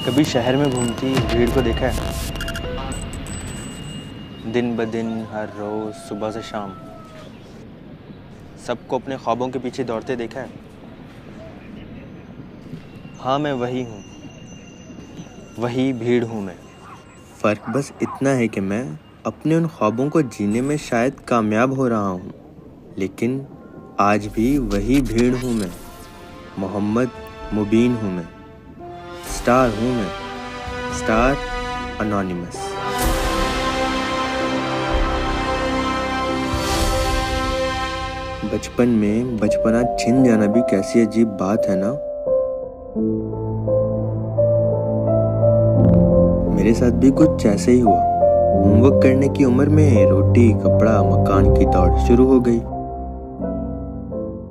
कभी शहर में घूमती भीड़ को देखा है? दिन ब दिन हर रोज सुबह से शाम सबको अपने ख्वाबों के पीछे दौड़ते देखा है। हाँ, मैं वही हूँ, वही भीड़ हूँ मैं। फ़र्क बस इतना है कि मैं अपने उन ख्वाबों को जीने में शायद कामयाब हो रहा हूँ, लेकिन आज भी वही भीड़ हूँ मैं। मोहम्मद मुबीन हूँ मैं, स्टार हूँ मैं, स्टार अनोनिमस। बचपन में बचपना छिन जाना भी कैसी अजीब बात है ना। मेरे साथ भी कुछ ऐसे ही हुआ। होमवर्क करने की उम्र में रोटी कपड़ा मकान की दौड़ शुरू हो गई।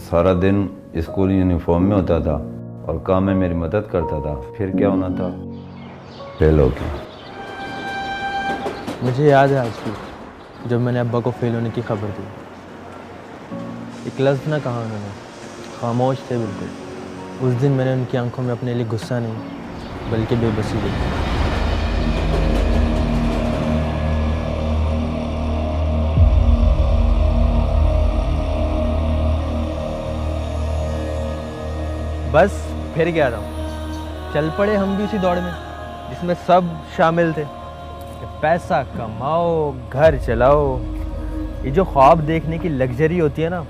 सारा दिन स्कूल यूनिफॉर्म में होता था और काम में मेरी मदद करता था, फिर क्या होना था? फेल हो गया। मुझे याद है आज भी जब मैंने अब्बा को फेल होने की खबर दी। एक लफ्ज़ ना कहा उन्होंने, खामोश थे बिल्कुल। उस दिन मैंने उनकी आंखों में अपने लिए गुस्सा नहीं बल्कि बेबसी देखी। बस फिर गया था। चल पड़े हम भी उसी दौड़ में जिसमें सब शामिल थे कि पैसा कमाओ, घर चलाओ। ये जो ख्वाब देखने की लग्जरी होती है ना,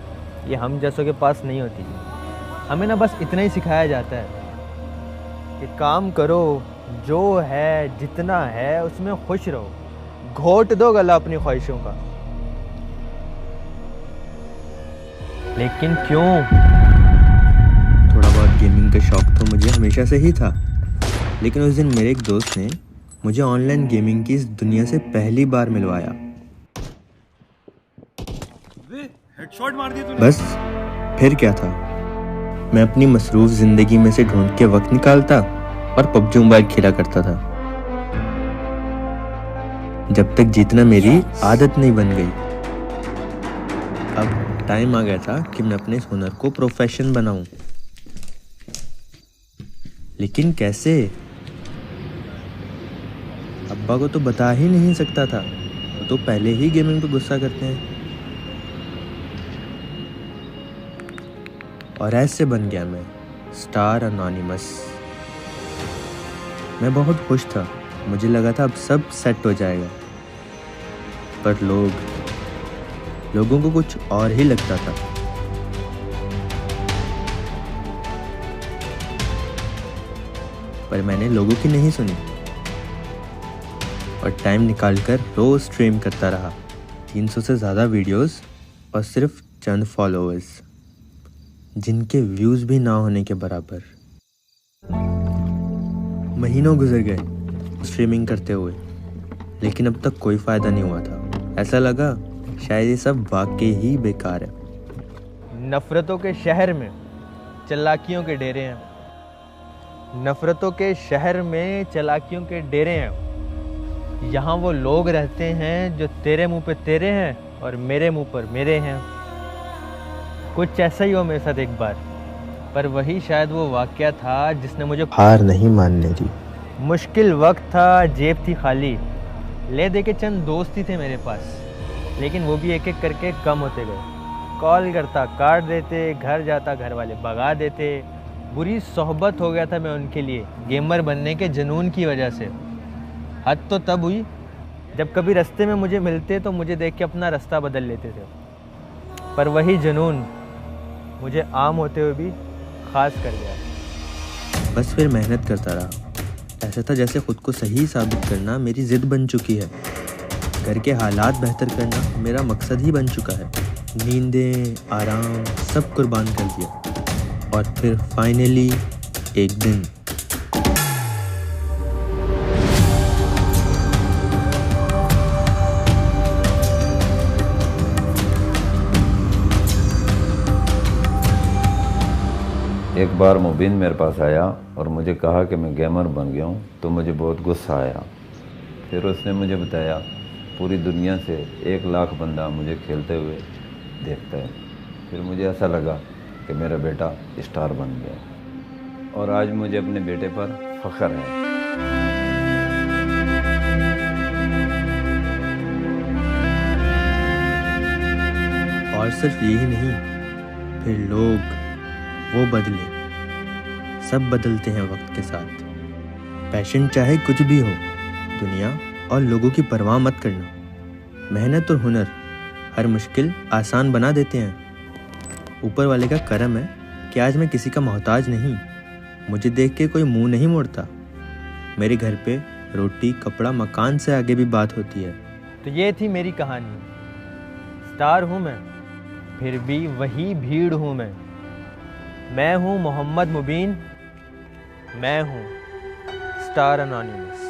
ये हम जैसों के पास नहीं होती। हमें ना बस इतना ही सिखाया जाता है कि काम करो, जो है जितना है उसमें खुश रहो, घोट दो गला अपनी ख्वाहिशों का। लेकिन क्यों? थोड़ा बहुत गेमिंग का शौक तो मुझे हमेशा से ही था, लेकिन उस दिन मेरे एक दोस्त ने मुझे ऑनलाइन गेमिंग की इस दुनिया से पहली बार मिलवाया। हेडशॉट मार दिया तूने। बस फिर क्या था, मैं अपनी मसरूफ जिंदगी में से ढूंढ के वक्त निकालता और पबजी मोबाइल खेला करता था, जब तक जीतना मेरी आदत नहीं बन गई। अब टाइम आ गया था कि मैं अपने इस हुनर को प्रोफेशन बनाऊं। लेकिन कैसे? अब्बा को तो बता ही नहीं सकता था, वो तो पहले ही गेमिंग पे गुस्सा करते हैं। और ऐसे बन गया मैं स्टार अनोनिमस। मैं बहुत खुश था, मुझे लगा था अब सब सेट हो जाएगा, पर लोगों को कुछ और ही लगता था। पर मैंने लोगों की नहीं सुनी और टाइम निकालकर रोज स्ट्रीम करता रहा। 300 से ज़्यादा वीडियोस और सिर्फ चंद फॉलोअर्स, जिनके व्यूज़ भी ना होने के बराबर। महीनों गुजर गए स्ट्रीमिंग करते हुए, लेकिन अब तक कोई फ़ायदा नहीं हुआ था। ऐसा लगा शायद ये सब वाकई ही बेकार है। नफ़रतों के शहर में चालाकियों के डेरे हैं। नफ़रतों के शहर में चालाकियों के डेरे हैं। यहाँ वो लोग रहते हैं जो तेरे मुंह पे तेरे हैं और मेरे मुंह पर मेरे हैं। कुछ ऐसा ही हो मेरे साथ एक बार, पर वही शायद वो वाक़या था जिसने मुझे हार नहीं मानने दी। मुश्किल वक्त था, जेब थी खाली, ले दे के चंद दोस्त ही थे मेरे पास, लेकिन वो भी एक एक करके कम होते गए। कॉल करता काट देते, घर जाता घर वाले भगा देते। बुरी सोहबत हो गया था मैं उनके लिए, गेमर बनने के जुनून की वजह से। हद तो तब हुई जब कभी रास्ते में मुझे मिलते तो मुझे देख के अपना रास्ता बदल लेते थे। पर वही जुनून मुझे आम होते हुए भी ख़ास कर गया। बस फिर मेहनत करता रहा। ऐसा था जैसे खुद को सही साबित करना मेरी ज़िद बन चुकी है। घर के हालात बेहतर करना मेरा मकसद ही बन चुका है। नींदें, आराम सब कुर्बान कर दिया। और फिर फाइनली एक दिन एक बार मुबीन मेरे पास आया और मुझे कहा कि मैं गेमर बन गया हूँ, तो मुझे बहुत गुस्सा आया। फिर उसने मुझे बताया पूरी दुनिया से 1 लाख बंदा मुझे खेलते हुए देखता है। फिर मुझे ऐसा लगा कि मेरा बेटा स्टार बन गया और आज मुझे अपने बेटे पर फ़ख्र है। और सिर्फ यही नहीं, फिर लोग वो बदले। सब बदलते हैं वक्त के साथ। पैशन चाहे कुछ भी हो, दुनिया और लोगों की परवाह मत करना। मेहनत और हुनर हर मुश्किल आसान बना देते हैं। ऊपर वाले का करम है कि आज मैं किसी का मोहताज नहीं। मुझे देख के कोई मुंह नहीं मोड़ता। मेरे घर पे रोटी, कपड़ा, मकान से आगे भी बात होती है। तो ये थी मेरी कहानी। स्टार हूँ मैं, फिर भी वही भीड़ हूँ मैं हूँ मोहम्मद मुबीन, मैं हूँ स्टार एनोनिमस।